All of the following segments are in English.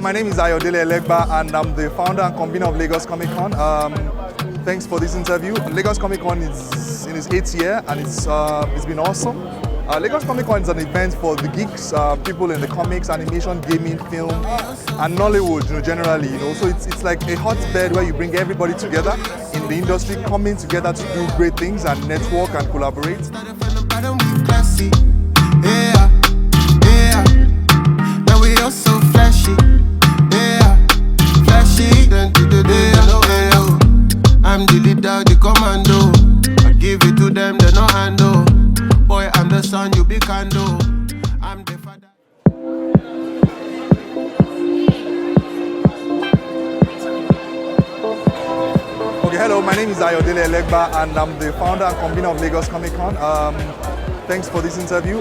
My name is Ayodele Elegba and I'm the founder and convener of Lagos Comic Con. Thanks for this interview. Lagos Comic Con is in its 8th year and it's been awesome. Lagos Comic Con is an event for the geeks, people in the comics, animation, gaming, film, and Nollywood, generally. So it's like a hotbed where you bring everybody together in the industry, coming together to do great things and network and collaborate. I'm the leader, the commando. I give it to them, they no handle. Boy, I'm the son, you be candle. I'm the father. Okay, hello, my name is Ayodele Elegba and I'm the founder and convener of Lagos Comic Con. Thanks for this interview.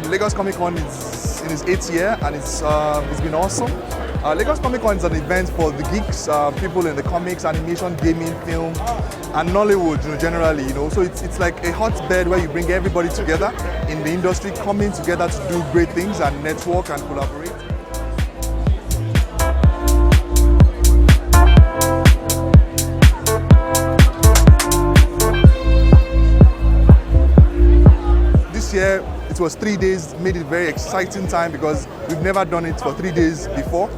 Lagos Comic Con is in its 8th year and it's been awesome. Lagos Comic Con is an event for the geeks, people in the comics, animation, gaming, film, and Nollywood, generally. So it's like a hotbed where you bring everybody together in the industry, coming together to do great things and network and collaborate. This year, it was 3 days, made it a very exciting time because we've never done it for 3 days before.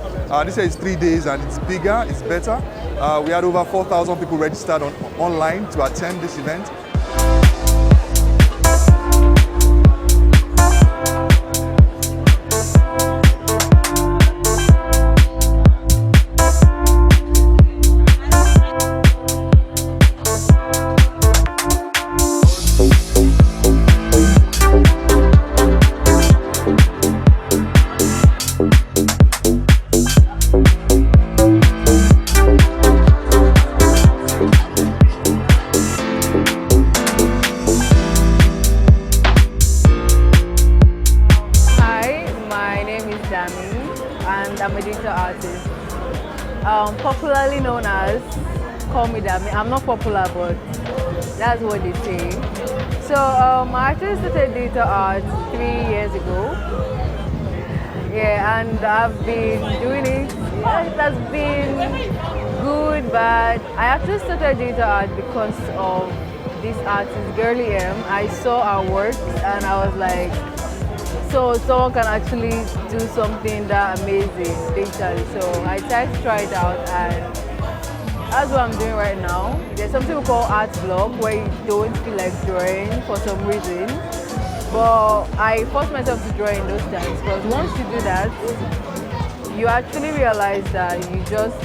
This year is 3 days and it's bigger, it's better. We had over 4,000 people registered online to attend this event. And I'm a digital artist, popularly known as Call Me Dami. I'm not popular, but that's what they say. So I actually started digital art 3 years ago. Yeah, and I've been doing it. Yeah, it has been good, but I actually started digital art because of this artist, Girly M. I saw her work and I was like, so someone can actually do something that amazing digitally. So I tried to try it out and that's what I'm doing right now. There's something we call art block where you don't feel like drawing for some reason. But I forced myself to draw in those times because once you do that, you actually realize that you just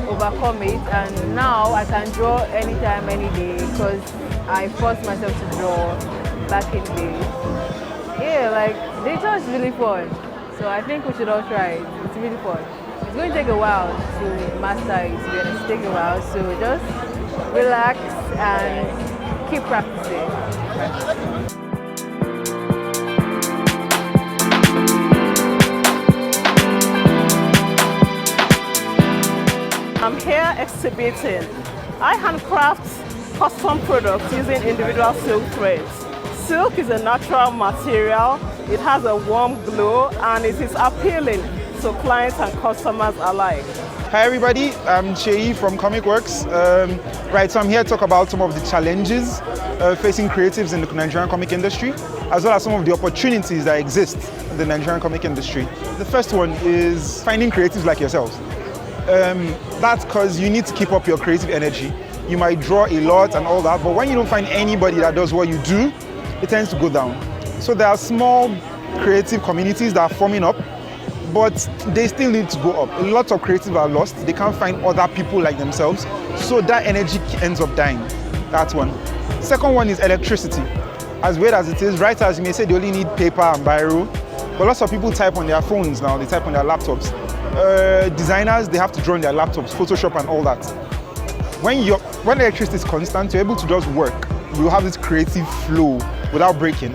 overcome it, and now I can draw anytime, any day because I forced myself to draw back in the day. Yeah, like digital is really fun, so I think we should all try it. It's really fun. It's going to take a while to master it, to be honest. Take a while, so just relax and keep practicing. I'm here exhibiting. I handcraft custom products using individual silk threads. Silk is a natural material, it has a warm glow and it is appealing to clients and customers alike. Hi everybody, I'm Sheyi from Comic Works. So I'm here to talk about some of the challenges facing creatives in the Nigerian comic industry, as well as some of the opportunities that exist in the Nigerian comic industry. The first one is finding creatives like yourselves. That's because you need to keep up your creative energy. You might draw a lot and all that, but when you don't find anybody that does what you do, it tends to go down. So there are small creative communities that are forming up, but they still need to go up. A lot of creatives are lost. They can't find other people like themselves, so that energy ends up dying. That's one. Second one is electricity. As weird as it is, writers, you may say they only need paper and biro, but lots of people type on their phones now, they type on their laptops. Designers, they have to draw on their laptops, Photoshop and all that. When electricity is constant, you're able to just work. You have this creative flow without breaking.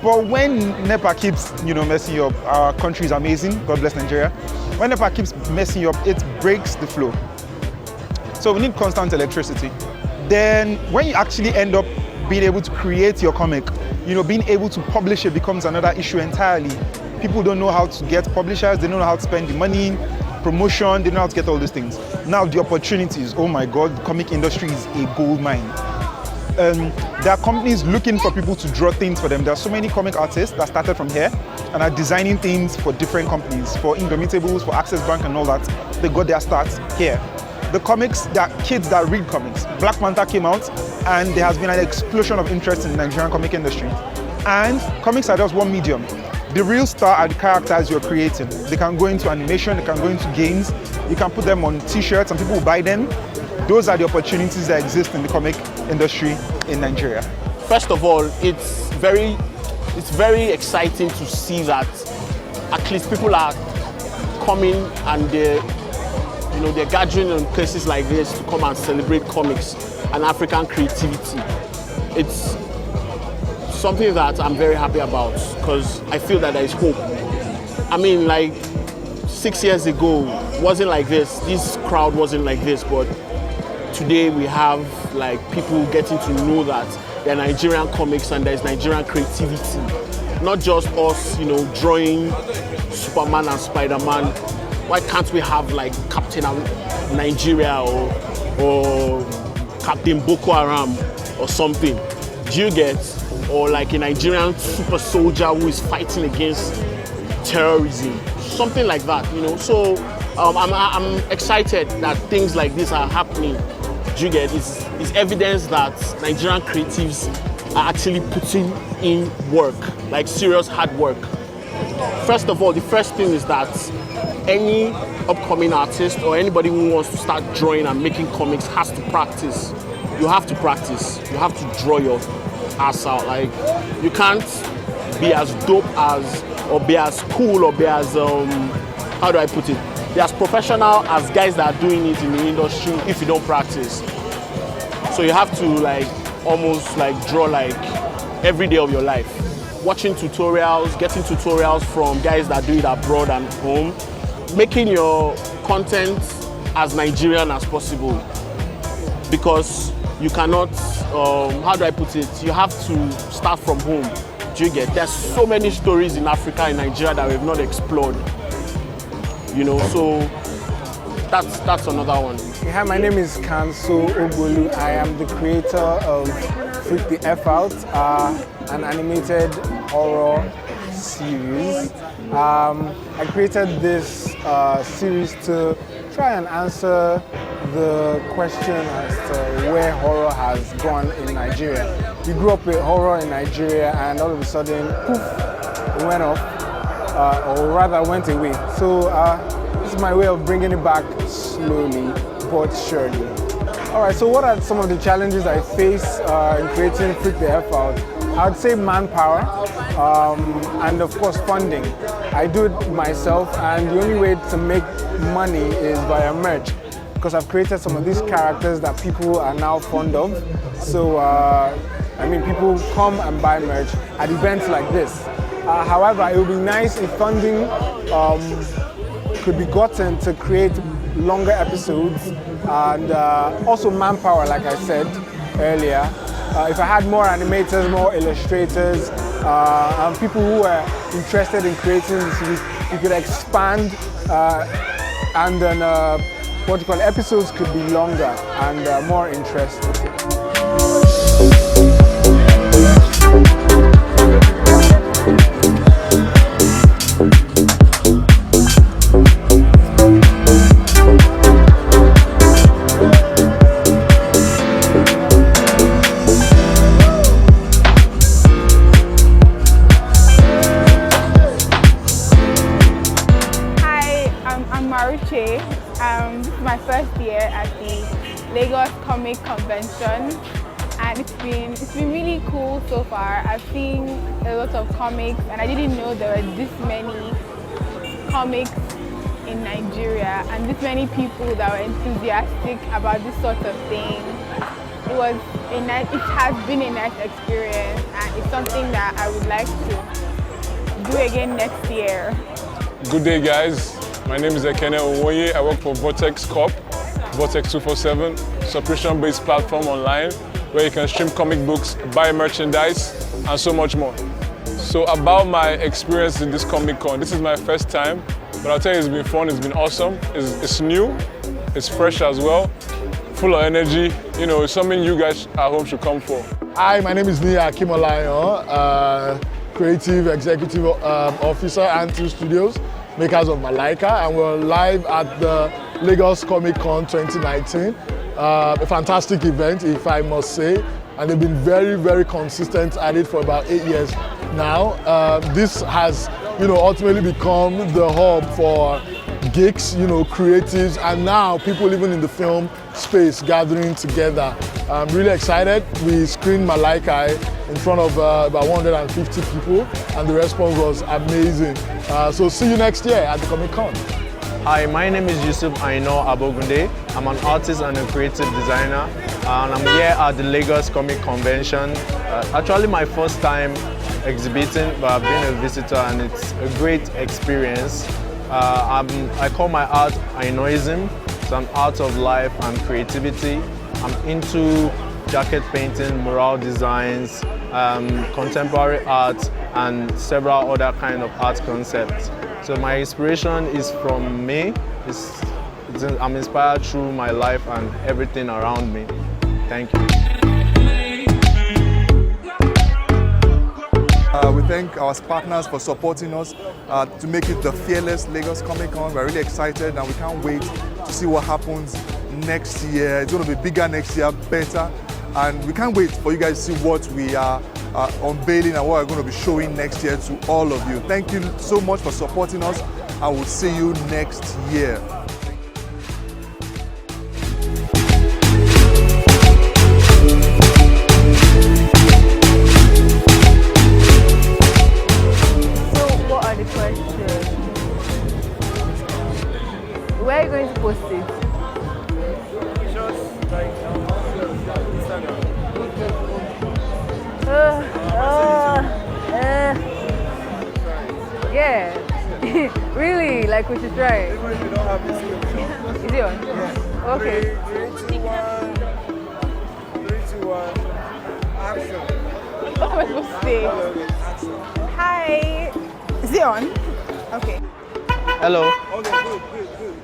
But when NEPA keeps, messing you up, our country is amazing, God bless Nigeria. When NEPA keeps messing you up, it breaks the flow. So we need constant electricity. Then when you actually end up being able to create your comic, being able to publish it becomes another issue entirely. People don't know how to get publishers, they don't know how to spend the money, promotion, they know how to get all these things. Now the opportunities, oh my God, the comic industry is a gold mine. There are companies looking for people to draw things for them. There are so many comic artists that started from here and are designing things for different companies, for Indomitables, for Access Bank and all that. They got their starts here. The comics, there are kids that read comics. Black Panther came out and there has been an explosion of interest in the Nigerian comic industry. And comics are just one medium. The real star are the characters you're creating. They can go into animation, they can go into games, you can put them on t-shirts and people will buy them. Those are the opportunities that exist in the comic industry in Nigeria. First of all, it's very exciting to see that at least people are coming and they're gathering in places like this to come and celebrate comics and African creativity. It's something that I'm very happy about because I feel that there is hope. I mean, like 6 years ago, it wasn't like this. This crowd wasn't like this, but today we have like people getting to know that there are Nigerian comics and there's Nigerian creativity. Not just us, drawing Superman and Spider-Man. Why can't we have like Captain Nigeria or Captain Boko Haram or something? Do you get? Or like a Nigerian super soldier who is fighting against terrorism, something like that, So I'm excited that things like this are happening. Do you get? It's evidence that Nigerian creatives are actually putting in work, like serious hard work. First of all, the first thing is that any upcoming artist or anybody who wants to start drawing and making comics has to practice. You have to practice. You have to draw your ass out. Like, you can't be as dope as, or be as cool, or be as, how do I put it? Be as professional as guys that are doing it in the industry if you don't practice. So you have to like almost like draw like every day of your life. Watching tutorials, getting tutorials from guys that do it abroad and home. Making your content as Nigerian as possible. Because you cannot, how do I put it? You have to start from home. Do you get? There's so many stories in Africa and Nigeria that we've not explored. So that's another one. Hi, my name is Kanso Ogbolu. I am the creator of Freak the F Out, an animated horror series. I created this series to try and answer the question as to where horror has gone in Nigeria. We grew up with horror in Nigeria and all of a sudden, poof, it went off, or rather went away. So this is my way of bringing it back slowly but surely. All right, so what are some of the challenges I face in creating Freak the F Out? I'd say manpower and of course funding. I do it myself and the only way to make money is via merch because I've created some of these characters that people are now fond of. So, people come and buy merch at events like this. However, it would be nice if funding could be gotten to create longer episodes and also manpower, like I said earlier. If I had more animators, more illustrators, and people who are interested in creating the series, we could expand and then episodes could be longer and more interesting. This is my first year at the Lagos Comic Convention and it's been really cool so far. I've seen a lot of comics and I didn't know there were this many comics in Nigeria and this many people that were enthusiastic about this sort of thing. It has been a nice experience and it's something that I would like to do again next year. Good day guys. My name is Ekene Owoye. I work for Vortex Corp, Vortex 247, subscription-based platform online where you can stream comic books, buy merchandise, and so much more. So about my experience in this Comic Con, this is my first time But I'll tell you, it's been fun, it's been awesome. It's new, it's fresh as well, full of energy. You know, it's something you guys at home should come for. Hi, my name is Nia Kimolayo, Creative Executive Officer at Animators Studios, makers of Malaika, and we're live at the Lagos Comic Con 2019. A fantastic event, if I must say, and they've been very, very consistent at it for about 8 years now. This has, ultimately become the hub for geeks, creatives, and now people even in the film space gathering together. I'm really excited. We screened Malaika in front of about 150 people, and the response was amazing. So see you next year at the Comic Con. Hi, my name is Yusuf Aino Abogunde. I'm an artist and a creative designer, and I'm here at the Lagos Comic Convention. Actually my first time exhibiting, but I've been a visitor and it's a great experience. I call my art Ainoism. It's an art of life and creativity. I'm into jacket painting, mural designs, contemporary art, and several other kind of art concepts. So my inspiration is from me. I'm inspired through my life and everything around me. Thank you. We thank our partners for supporting us to make it the fearless Lagos Comic Con. We're really excited and we can't wait to see what happens next year. It's going to be bigger next year, better. And we can't wait for you guys to see what we are unveiling and what we're going to be showing next year to all of you. Thank you so much for supporting us, and we'll see you next year. So what are the questions? Where are you going to post it? Just like Instagram. Yeah. Really? Like we should try it? Even if you don't have this script. Is it on? Yeah. Okay. 3, 2, 1. 3, 2, 1. Action. What am I supposed to say? Action. Hi. Is it on? Okay. Hello. Okay, good.